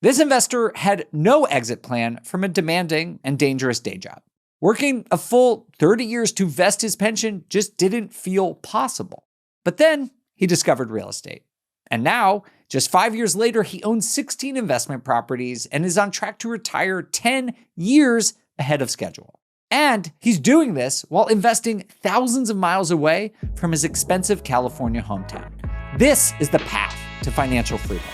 This investor had no exit plan from a demanding and dangerous day job. Working a full 30 years to vest his pension just didn't feel possible. But then he discovered real estate. And now, just 5 years later, he owns 16 investment properties and is on track to retire 10 years ahead of schedule. And he's doing this while investing thousands of miles away from his expensive California hometown. This is the path to financial freedom.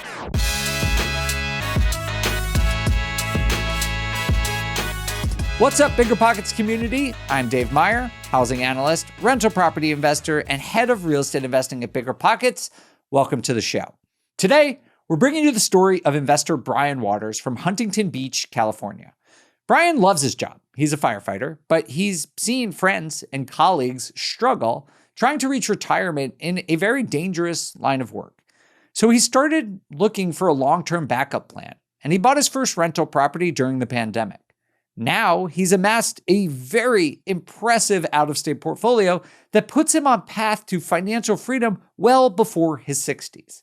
What's up, BiggerPockets community? I'm Dave Meyer, housing analyst, rental property investor, and head of real estate investing at BiggerPockets. Welcome to the show. Today, we're bringing you the story of investor Brian Waters from Huntington Beach, California. Brian loves his job. He's a firefighter, but he's seen friends and colleagues struggle trying to reach retirement in a very dangerous line of work. So he started looking for a long-term backup plan, and he bought his first rental property during the pandemic. Now he's amassed a very impressive out-of-state portfolio that puts him on path to financial freedom well before his 60s.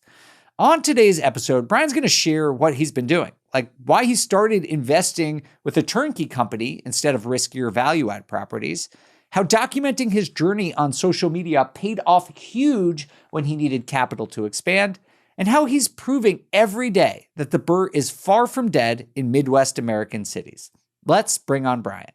On today's episode, Brian's going to share what he's been doing, like why he started investing with a turnkey company instead of riskier value-add properties, how documenting his journey on social media paid off huge when he needed capital to expand, and how he's proving every day that the BRRRR is far from dead in Midwest American cities. Let's bring on Brian.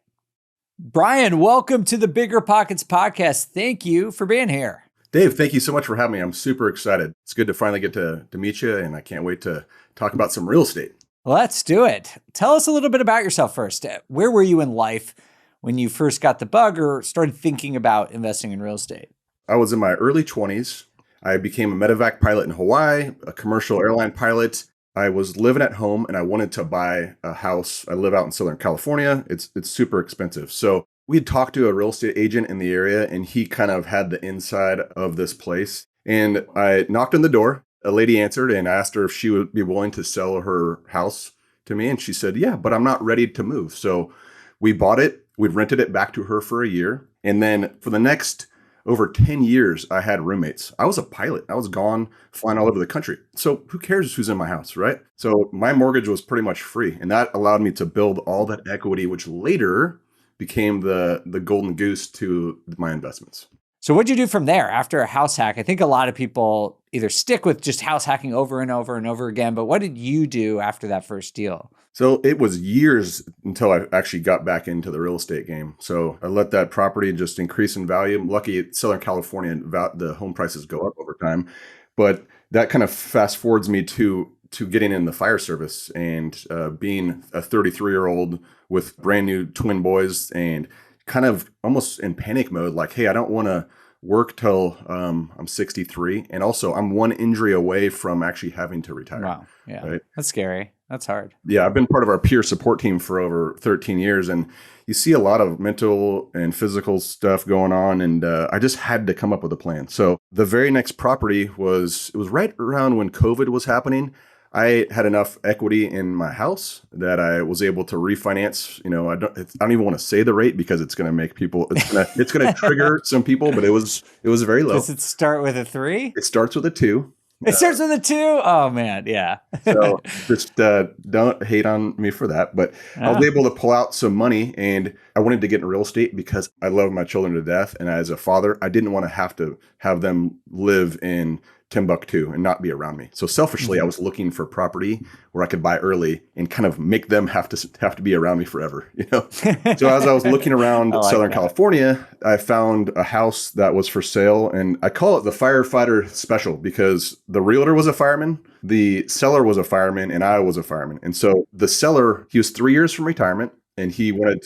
Brian, welcome to the BiggerPockets podcast. Thank you for being here. Dave, thank you so much for having me. I'm super excited. It's good to finally get to meet you, and I can't wait to talk about some real estate. Let's do it. Tell us a little bit about yourself first. Where were you in life when you first got the bug or started thinking about investing in real estate? I was in my early 20s. I became a medevac pilot in Hawaii, a commercial airline pilot. I was living at home and I wanted to buy a house. I live out in Southern California. It's super expensive. So we had talked to a real estate agent in the area and he kind of had the inside of this place. And I knocked on the door. A lady answered and I asked her if she would be willing to sell her house to me. And she said, yeah, but I'm not ready to move. So we bought it. We rented it back to her for a year. And then for the next over 10 years, I had roommates. I was a pilot. I was gone flying all over the country. So who cares who's in my house, right? So my mortgage was pretty much free. And that allowed me to build all that equity, which later became the golden goose to my investments. So what'd you do from there after a house hack? I think a lot of people either stick with just house hacking over and over and over again, but what did you do after that first deal? So it was years until I actually got back into the real estate game. So I let that property just increase in value. I'm lucky in Southern California, the home prices go up over time. But that kind of fast forwards me to getting in the fire service and being a 33-year-old with brand new twin boys and kind of almost in panic mode, like, hey, I don't want to work till I'm 63. And also I'm one injury away from actually having to retire. Wow. Yeah. Right? That's scary. That's hard. Yeah. I've been part of our peer support team for over 13 years. And you see a lot of mental and physical stuff going on. And I just had to come up with a plan. So the very next property it was right around when COVID was happening. I had enough equity in my house that I was able to refinance. You know, I don't even want to say the rate because it's going to make people, it's going to trigger some people, but it was very low. Does it start with a 3? It starts with a 2. It starts with a 2? Oh man. Yeah. So just don't hate on me for that. But I was able to pull out some money and I wanted to get in real estate because I love my children to death. And as a father, I didn't want to have them live in Timbuktu and not be around me. So selfishly, I was looking for property where I could buy early and kind of make them have to be around me forever, you know? So as I was looking around Southern California, I found a house that was for sale and I call it the firefighter special because the realtor was a fireman, the seller was a fireman, and I was a fireman. And so the seller, he was 3 years from retirement and he wanted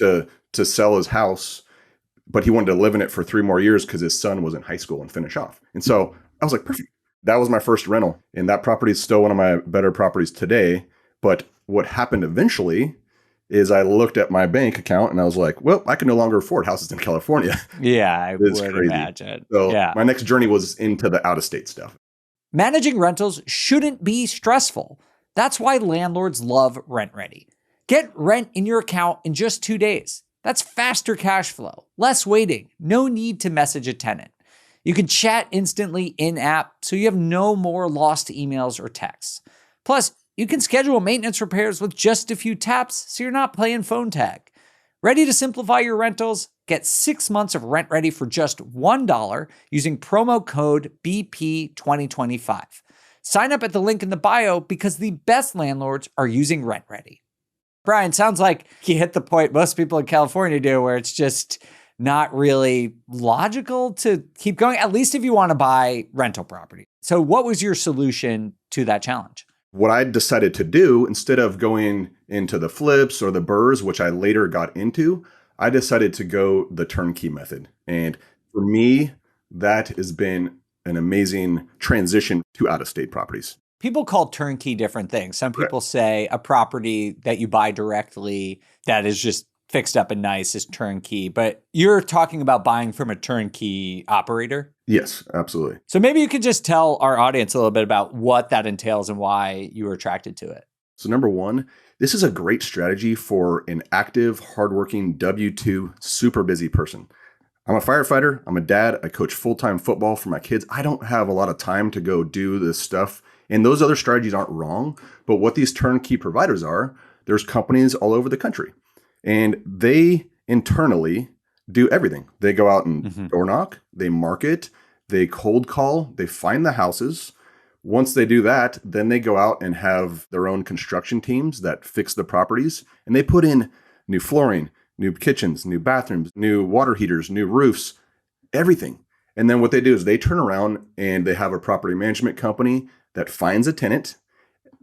to sell his house, but he wanted to live in it for 3 more years because his son was in high school and finish off. And so I was like, perfect. That was my first rental. And that property is still one of my better properties today. But what happened eventually is I looked at my bank account and I was like, well, I can no longer afford houses in California. Yeah, I would imagine. So my next journey was into the out-of-state stuff. Managing rentals shouldn't be stressful. That's why landlords love RentRedi. Get rent in your account in just 2 days. That's faster cash flow, less waiting, no need to message a tenant. You can chat instantly in-app, so you have no more lost emails or texts. Plus, You can schedule maintenance repairs with just a few taps, so you're not playing phone tag. Ready to simplify your rentals? Get 6 months of RentRedi for just $1 using promo code BP2025. Sign up at the link in the bio because the best landlords are using RentRedi. Brian, sounds like you hit the point most people in California do, where it's just not really logical to keep going, at least if you want to buy rental property. So what was your solution to that challenge? What I decided to do, instead of going into the flips or the BRRRRs, which I later got into, I decided to go the turnkey method. And for me, that has been an amazing transition to out-of-state properties. People call turnkey different things. Some people say a property that you buy directly that is just fixed up and nice is turnkey, but you're talking about buying from a turnkey operator? Yes, absolutely. So maybe you could just tell our audience a little bit about what that entails and why you were attracted to it. So number one, this is a great strategy for an active, hardworking, W-2, super busy person. I'm a firefighter. I'm a dad. I coach full-time football for my kids. I don't have a lot of time to go do this stuff. And those other strategies aren't wrong. But what these turnkey providers are, there's companies all over the country. And they internally do everything. They go out and door knock, they market, they cold call, they find the houses. Once they do that, then they go out and have their own construction teams that fix the properties. And they put in new flooring, new kitchens, new bathrooms, new water heaters, new roofs, everything. And then what they do is they turn around and they have a property management company that finds a tenant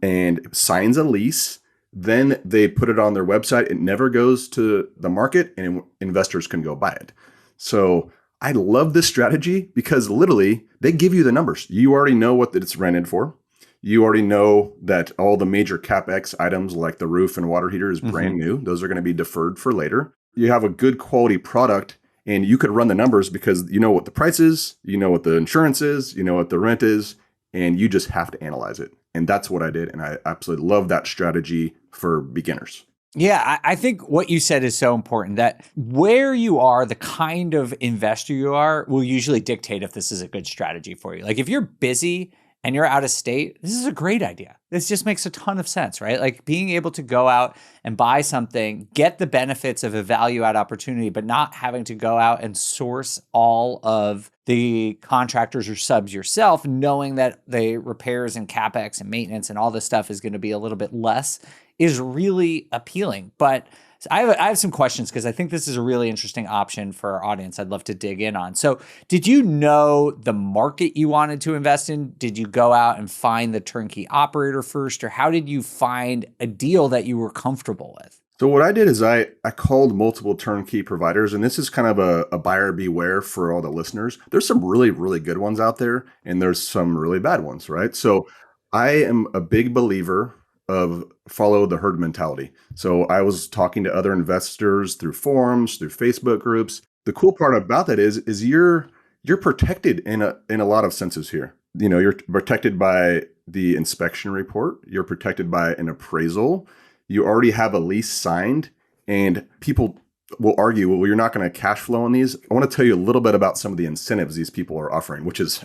and signs a lease. Then they put it on their website. It never goes to the market and investors can go buy it. So I love this strategy because literally they give you the numbers. You already know what it's rented for. You already know that all the major CapEx items like the roof and water heater is brand new. Those are going to be deferred for later. You have a good quality product and you could run the numbers because you know what the price is, you know what the insurance is, you know what the rent is, and you just have to analyze it. And that's what I did. And I absolutely love that strategy for beginners. Yeah, I think what you said is so important, that where you are, the kind of investor you are, will usually dictate if this is a good strategy for you. Like if you're busy and you're out of state, this is a great idea. This just makes a ton of sense, right? Like being able to go out and buy something, get the benefits of a value add opportunity, but not having to go out and source all of the contractors or subs yourself, knowing that the repairs and CapEx and maintenance and all this stuff is going to be a little bit less, is really appealing. But I have some questions because I think this is a really interesting option for our audience I'd love to dig in on. So did you know the market you wanted to invest in? Did you go out and find the turnkey operator first? Or how did you find a deal that you were comfortable with? So what I did is I called multiple turnkey providers, and this is kind of a buyer beware for all the listeners. There's some really, really good ones out there, and there's some really bad ones, right? So I am a big believer of follow the herd mentality. So I was talking to other investors through forums, through Facebook groups. The cool part about that is you're protected in a lot of senses here. You know, you're protected by the inspection report. You're protected by an appraisal. You already have a lease signed, and people will argue, well, you're not going to cash flow on these. I want to tell you a little bit about some of the incentives these people are offering, which is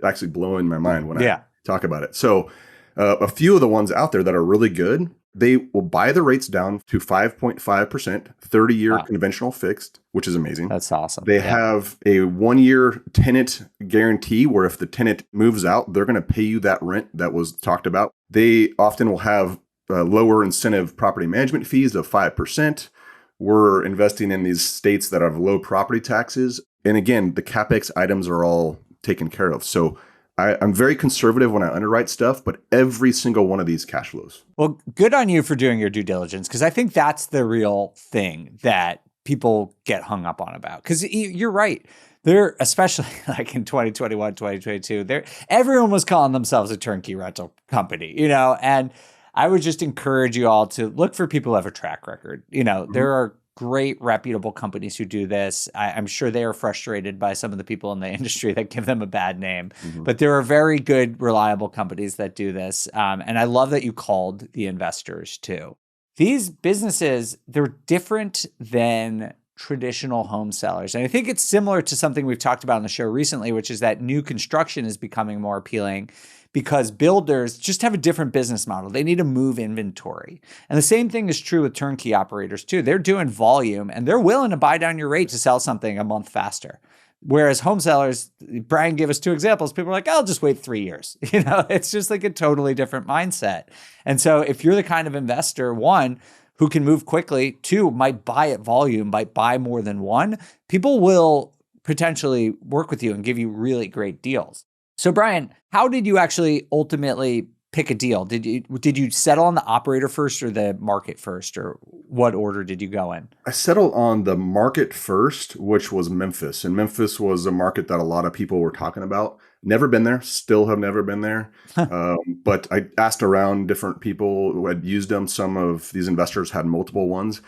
actually blowing my mind when I talk about it. So a few of the ones out there that are really good, they will buy the rates down to 5.5%, 30-year conventional fixed, which is amazing. That's awesome. They have a 1-year tenant guarantee where if the tenant moves out, they're going to pay you that rent that was talked about. They often will have lower incentive property management fees of 5%. We're investing in these states that have low property taxes. And again, the CapEx items are all taken care of. So I'm very conservative when I underwrite stuff, but every single one of these cash flows. Well, good on you for doing your due diligence, because I think that's the real thing that people get hung up on about. Because you're right. They're, especially like in 2021, 2022, everyone was calling themselves a turnkey rental company, you know, and I would just encourage you all to look for people who have a track record. You know, there are great reputable companies who do this. I'm sure they are frustrated by some of the people in the industry that give them a bad name, but there are very good, reliable companies that do this. And I love that you called the investors too. These businesses, they're different than traditional home sellers. And I think it's similar to something we've talked about on the show recently, which is that new construction is becoming more appealing because builders just have a different business model. They need to move inventory. And the same thing is true with turnkey operators too. They're doing volume and they're willing to buy down your rate to sell something a month faster. Whereas home sellers, Brian gave us two examples. People are like, I'll just wait 3 years. It's just like a totally different mindset. And so if you're the kind of investor, one, who can move quickly, two, might buy at volume, might buy more than one, people will potentially work with you and give you really great deals. So Brian, how did you actually ultimately pick a deal? Did you settle on the operator first or the market first, or what order did you go in? I settled on the market first, which was Memphis. And Memphis was a market that a lot of people were talking about. Never been there, still have never been there. But I asked around different people who had used them. Some of these investors had multiple ones.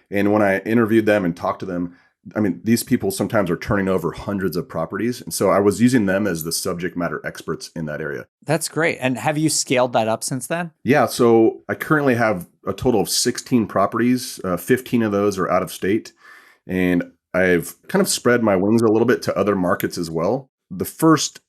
And when I interviewed them and talked to them, I mean, these people sometimes are turning over hundreds of properties. And so I was using them as the subject matter experts in that area. That's great. And have you scaled that up since then? Yeah. So I currently have a total of 16 properties. 15 of those are out of state. And I've kind of spread my wings a little bit to other markets as well. The first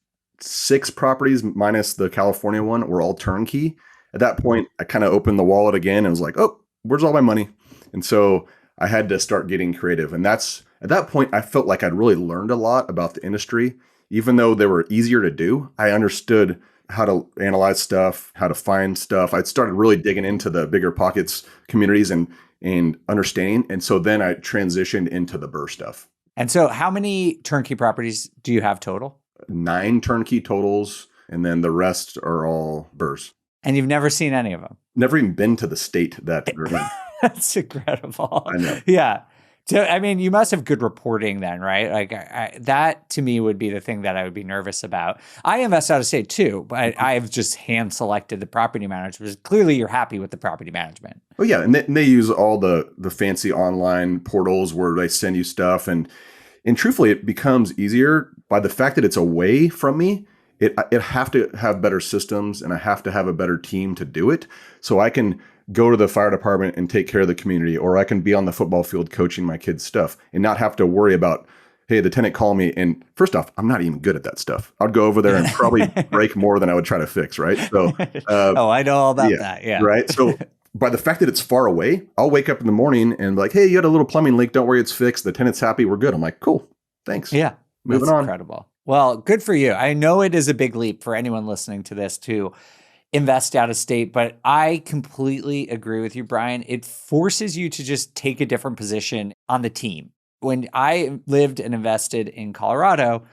6 properties minus the California one were all turnkey. At that point, I kind of opened the wallet again and was like, oh, where's all my money? And so I had to start getting creative. And at that point, I felt like I'd really learned a lot about the industry. Even though they were easier to do, I understood how to analyze stuff, how to find stuff. I'd started really digging into the BiggerPockets communities and understanding. And so then I transitioned into the BRRRR stuff. And so how many turnkey properties do you have total? 9 turnkey totals. And then the rest are all BRRRRs. And you've never seen any of them? Never even been to the state that they're in. That's incredible. I know. Yeah. So, I mean, you must have good reporting then, right? Like that to me would be the thing that I would be nervous about. I invest out of state too, but I've just hand selected the property management. Clearly you're happy with the property management. Oh yeah. And they use all the fancy online portals where they send you stuff. And truthfully, it becomes easier by the fact that it's away from me. It have to have better systems and I have to have a better team to do it. So I can go to the fire department and take care of the community, or I can be on the football field coaching my kids' stuff and not have to worry about, hey, the tenant called me. And first off, I'm not even good at that stuff. I'd go over there and probably break more than I would try to fix, right? So, I know all about that. Yeah. Right. So by the fact that it's far away, I'll wake up in the morning and be like, hey, you had a little plumbing leak. Don't worry, it's fixed. The tenant's happy. We're good. I'm like, cool. Thanks. Yeah. Moving on. Incredible. Well, good for you. I know it is a big leap for anyone listening to this to invest out of state, but I completely agree with you, Brian. It forces you to just take a different position on the team. When I lived and invested in Colorado,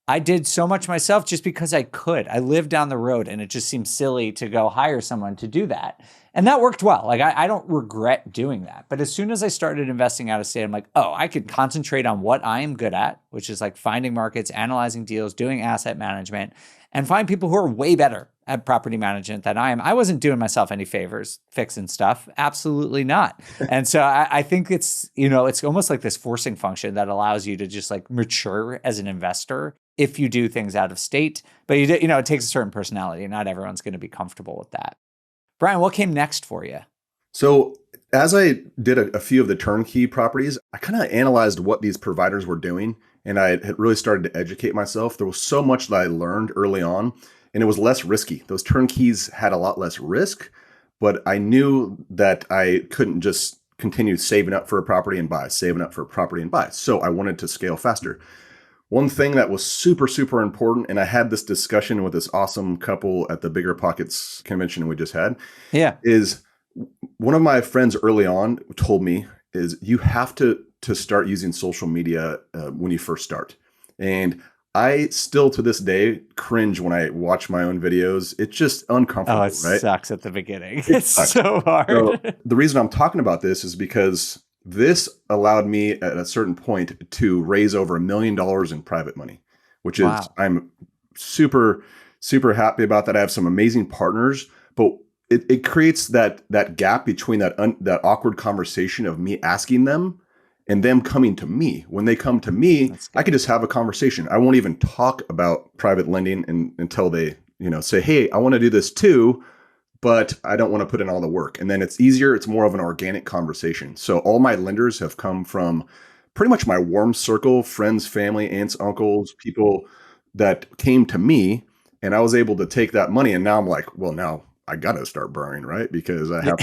I did so much myself just because I could. I lived down the road and it just seemed silly to go hire someone to do that. And that worked well. Like I don't regret doing that. But as soon as I started investing out of state, I'm like, oh, I could concentrate on what I am good at, which is like finding markets, analyzing deals, doing asset management, and find people who are way better at property management than I am. I wasn't doing myself any favors fixing stuff. Absolutely not. And so I think it's, it's almost like this forcing function that allows you to just like mature as an investor if you do things out of state. But it takes a certain personality. Not everyone's going to be comfortable with that. Brian, what came next for you? So as I did a few of the turnkey properties, I kind of analyzed what these providers were doing. And I had really started to educate myself. There was so much that I learned early on, and it was less risky. Those turnkeys had a lot less risk, but I knew that I couldn't just continue saving up for a property and buy, saving up for a property and buy. So I wanted to scale faster. One thing that was super, super important, and I had this discussion with this awesome couple at the BiggerPockets convention we just had, is one of my friends early on told me is you have to start using social media when you first start. And I still to this day cringe when I watch my own videos. It's just uncomfortable, right? Sucks at the beginning. It it's sucks. So hard. So the reason I'm talking about this is because this allowed me at a certain point to raise over $1 million in private money, which is, I'm super, super happy about that. I have some amazing partners, but it creates that gap between that awkward conversation of me asking them and them coming to me. When they come to me, I could just have a conversation. I won't even talk about private lending until they, say, hey, I want to do this too, but I don't want to put in all the work. And then it's easier. It's more of an organic conversation. So all my lenders have come from pretty much my warm circle, friends, family, aunts, uncles, people that came to me, and I was able to take that money. And now I'm like, well, now I got to start BRRRR-ing, right? Because I have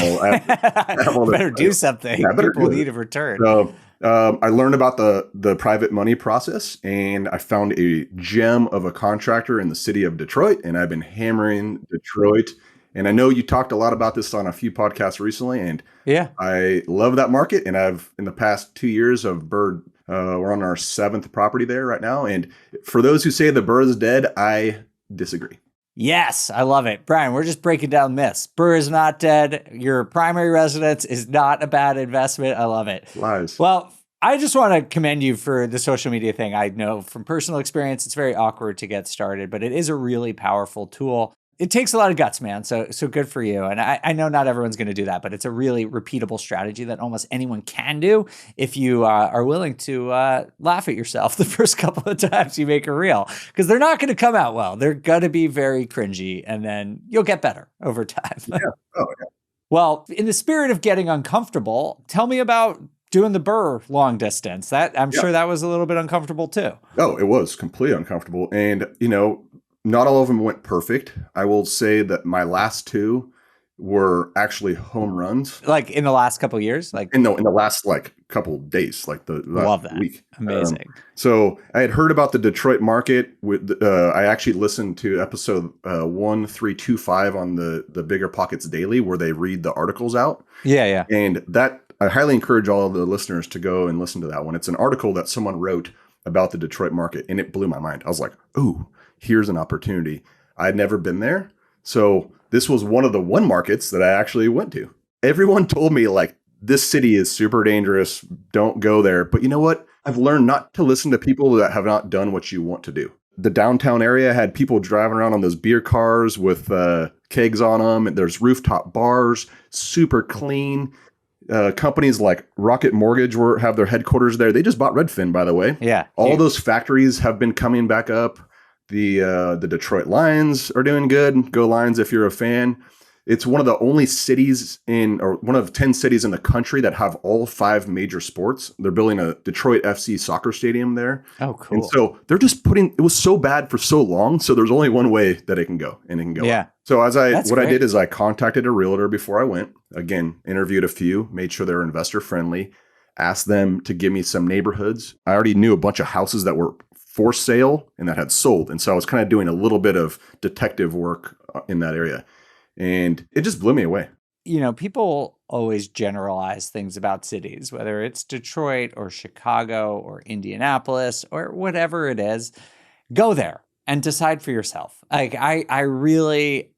all better do this. something. Yeah, I better People do need it. a return. So I learned about the private money process, and I found a gem of a contractor in the city of Detroit, and I've been hammering Detroit. And I know you talked a lot about this on a few podcasts recently, and yeah, I love that market. And I've, in the past 2 years of BRRRR, we're on our 7th property there right now. And for those who say the BRRRR is dead, I disagree. Yes, I love it. Brian, we're just breaking down myths. BRRRR is not dead. Your primary residence is not a bad investment. I love it. Lies. Well, I just want to commend you for the social media thing. I know from personal experience, it's very awkward to get started, but it is a really powerful tool. It takes a lot of guts, man. So good for you. And I know not everyone's going to do that, but it's a really repeatable strategy that almost anyone can do if you are willing to laugh at yourself the first couple of times you make a reel, because they're not going to come out well. They're going to be very cringy, and then you'll get better over time. Yeah. Oh, yeah. Well, in the spirit of getting uncomfortable, tell me about doing the BRRRR long distance. That I'm sure that was a little bit uncomfortable too. Oh, it was completely uncomfortable. And, not all of them went perfect. I will say that my last 2 were actually home runs. Like in the last couple of years? In the last couple of days, like the last week. Amazing. So I had heard about the Detroit market. I actually listened to episode 1325 on the BiggerPockets Daily, where they read the articles out. Yeah. And that, I highly encourage all of the listeners to go and listen to that one. It's an article that someone wrote about the Detroit market, and it blew my mind. I was like, ooh, here's an opportunity. I'd never been there. So this was one of the markets that I actually went to. Everyone told me, like, this city is super dangerous. Don't go there. But you know what? I've learned not to listen to people that have not done what you want to do. The downtown area had people driving around on those beer cars with kegs on them. And there's rooftop bars, super clean. Companies like Rocket Mortgage have their headquarters there. They just bought Redfin, by the way. Yeah. All those factories have been coming back up. The Detroit Lions are doing good. Go Lions if you're a fan. It's one of the only cities or one of 10 cities in the country that have all 5 major sports. They're building a Detroit FC soccer stadium there. Oh, cool. And so they're just it was so bad for so long. So there's only one way that it can go, and it can go. Yeah. Up. So I did is I contacted a realtor before I went. Again, interviewed a few, made sure they're investor friendly, asked them to give me some neighborhoods. I already knew a bunch of houses that were for sale and that had sold. And so I was kind of doing a little bit of detective work in that area. And it just blew me away. People always generalize things about cities, whether it's Detroit or Chicago or Indianapolis or whatever it is. Go there and decide for yourself. Like I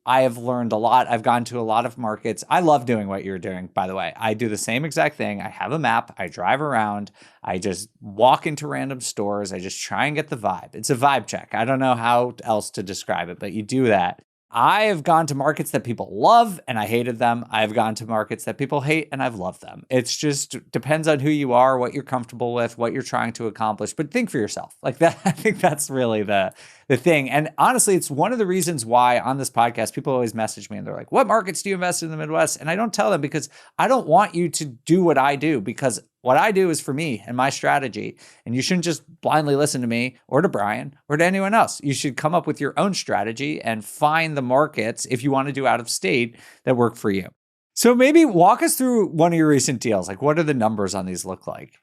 have learned a lot. I've gone to a lot of markets. I love doing what you're doing, by the way. I do the same exact thing. I have a map. I drive around. I just walk into random stores. I just try and get the vibe. It's a vibe check. I don't know how else to describe it, but you do that. I have gone to markets that people love and I hated them. I've gone to markets that people hate and I've loved them. It's just depends on who you are, what you're comfortable with, what you're trying to accomplish, but think for yourself. Like that, I think that's really the thing. And honestly, it's one of the reasons why on this podcast, people always message me and they're like, what markets do you invest in the Midwest? And I don't tell them because I don't want you to do what I do, because what I do is for me and my strategy. And you shouldn't just blindly listen to me or to Brian or to anyone else. You should come up with your own strategy and find the markets, if you want to do out of state, that work for you. So maybe walk us through one of your recent deals. Like, what do the numbers on these look like?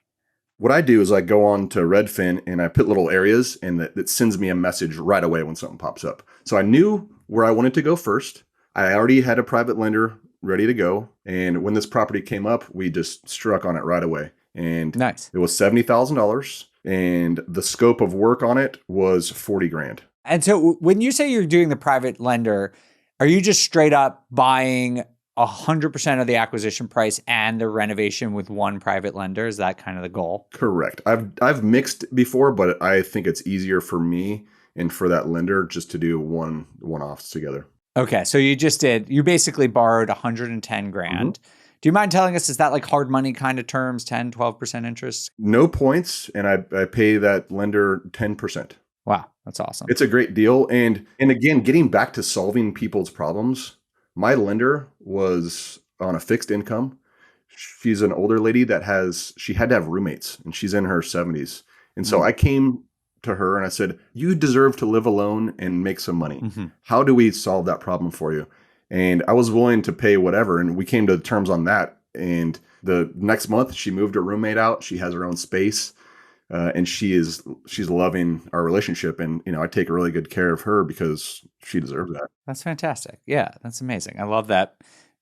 What I do is I go on to Redfin and I put little areas, and that sends me a message right away when something pops up. So I knew where I wanted to go first. I already had a private lender ready to go. And when this property came up, we just struck on it right away. And nice. It was $70,000, and the scope of work on it was $40,000. And so when you say you're doing the private lender, are you just straight up buying 100% of the acquisition price and the renovation with one private lender? Is that kind of the goal? Correct. I've mixed before, but I think it's easier for me and for that lender just to do one-offs together. Okay, so you basically borrowed 110 grand. Mm-hmm. Do you mind telling us, is that like hard money kind of terms, 10, 12% interest? No points, and I pay that lender 10%. Wow, that's awesome. It's a great deal. And again, getting back to solving people's problems, my lender was on a fixed income. she's an older lady she had to have roommates, and she's in her 70s. And so I came to her and I said, you deserve to live alone and make some money. How do we solve that problem for you? And I was willing to pay whatever. And we came to terms on that. And the next month she moved her roommate out. She has her own space. And she's loving our relationship. And, I take really good care of her because she deserves that. That's fantastic. Yeah, that's amazing. I love that.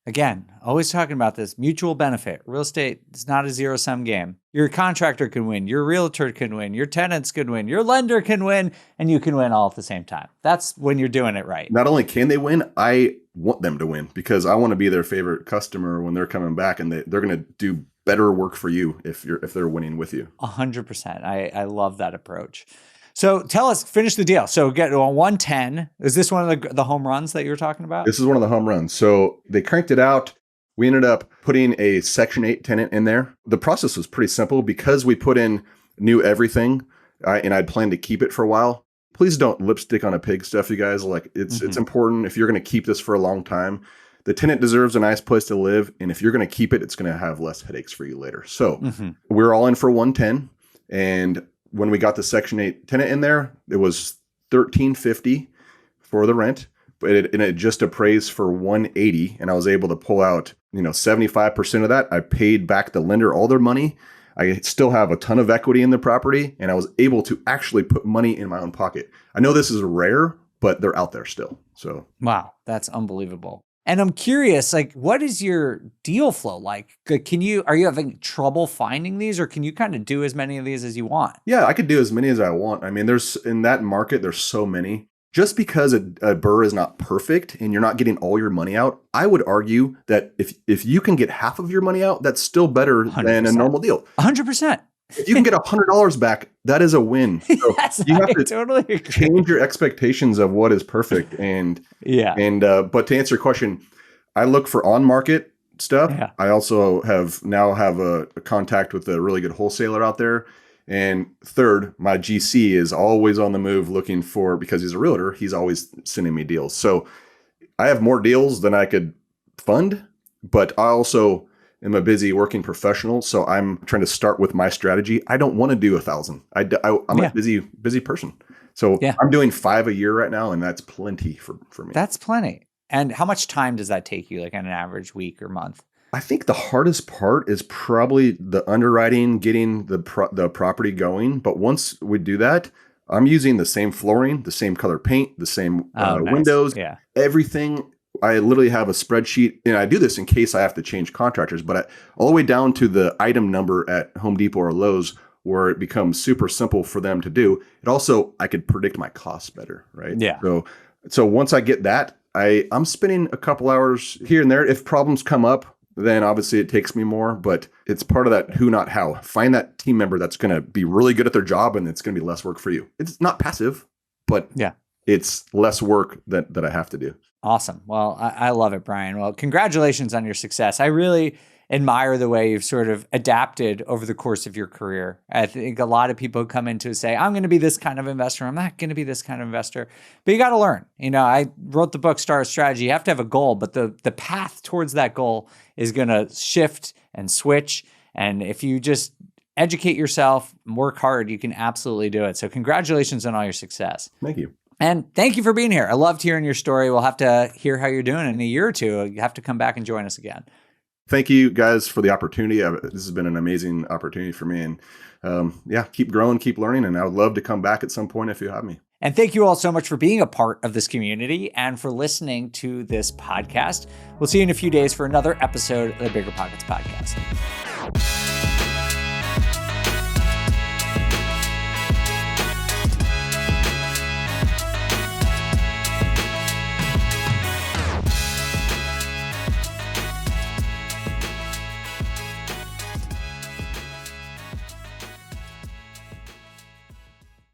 Again, always talking about this mutual benefit. Real estate is not a zero-sum game. Your contractor can win, your realtor can win, your tenants can win, your lender can win, and you can win all at the same time. That's when you're doing it right. Not only can they win, I want them to win because I want to be their favorite customer when they're coming back, and they're going to do better work for you if they're winning with you. 100%. I love that approach. So tell us, finish the deal. So get on 110. Is this one of the home runs that you were talking about? This is one of the home runs. So they cranked it out. We ended up putting a Section 8 tenant in there. The process was pretty simple because we put in new everything, and I'd planned to keep it for a while. Please don't lipstick on a pig stuff, you guys. Like it's important if you're going to keep this for a long time. The tenant deserves a nice place to live, and if you're going to keep it, it's going to have less headaches for you later. So we're all in for 110, and when we got the Section 8 tenant in there, it was $1,350 for the rent, but it just appraised for $180, and I was able to pull out 75% of that. I paid back the lender all their money. I still have a ton of equity in the property, and I was able to actually put money in my own pocket. I know this is rare, but they're out there still. So wow, that's unbelievable. And I'm curious, what is your deal flow like? Are you having trouble finding these, or can you kind of do as many of these as you want? Yeah, I could do as many as I want. I mean, in that market, there's so many. Just because a BRRRR is not perfect and you're not getting all your money out, I would argue that if you can get half of your money out, that's still better 100%. Than a normal deal. 100%. If you can get $100 back, that is a win. So yes, you have to totally agree. Change your expectations of what is perfect. But to answer your question, I look for on-market stuff. Yeah. I also have a contact with a really good wholesaler out there. And third, my GC is always on the move looking for, because he's a realtor, he's always sending me deals. So I have more deals than I could fund, but I also am a busy working professional. So I'm trying to start with my strategy. I don't want to do 1,000. I'm a busy person. So I'm doing 5 a year right now, and that's plenty for me. That's plenty. And how much time does that take you, on an average week or month? I think the hardest part is probably the underwriting, getting the property going. But once we do that, I'm using the same flooring, the same color paint, the same windows, everything. I literally have a spreadsheet, and I do this in case I have to change contractors, but all the way down to the item number at Home Depot or Lowe's, where it becomes super simple for them to do. It also, I could predict my costs better, right? Yeah. So once I get that, I'm spending a couple hours here and there. If problems come up, then obviously it takes me more, but it's part of that who, not how. Find that team member that's going to be really good at their job, and it's going to be less work for you. It's not passive, but it's less work that I have to do. Awesome. Well, I love it, Brian. Well, congratulations on your success. I really admire the way you've sort of adapted over the course of your career. I think a lot of people come in to say, I'm going to be this kind of investor. I'm not going to be this kind of investor. But you got to learn. I wrote the book, Start a Strategy. You have to have a goal, but the path towards that goal is going to shift and switch. And if you just educate yourself, work hard, you can absolutely do it. So congratulations on all your success. Thank you. And thank you for being here. I loved hearing your story. We'll have to hear how you're doing in a year or two. You have to come back and join us again. Thank you guys for the opportunity. This has been an amazing opportunity for me. And keep growing, keep learning. And I would love to come back at some point if you have me. And thank you all so much for being a part of this community and for listening to this podcast. We'll see you in a few days for another episode of the BiggerPockets podcast.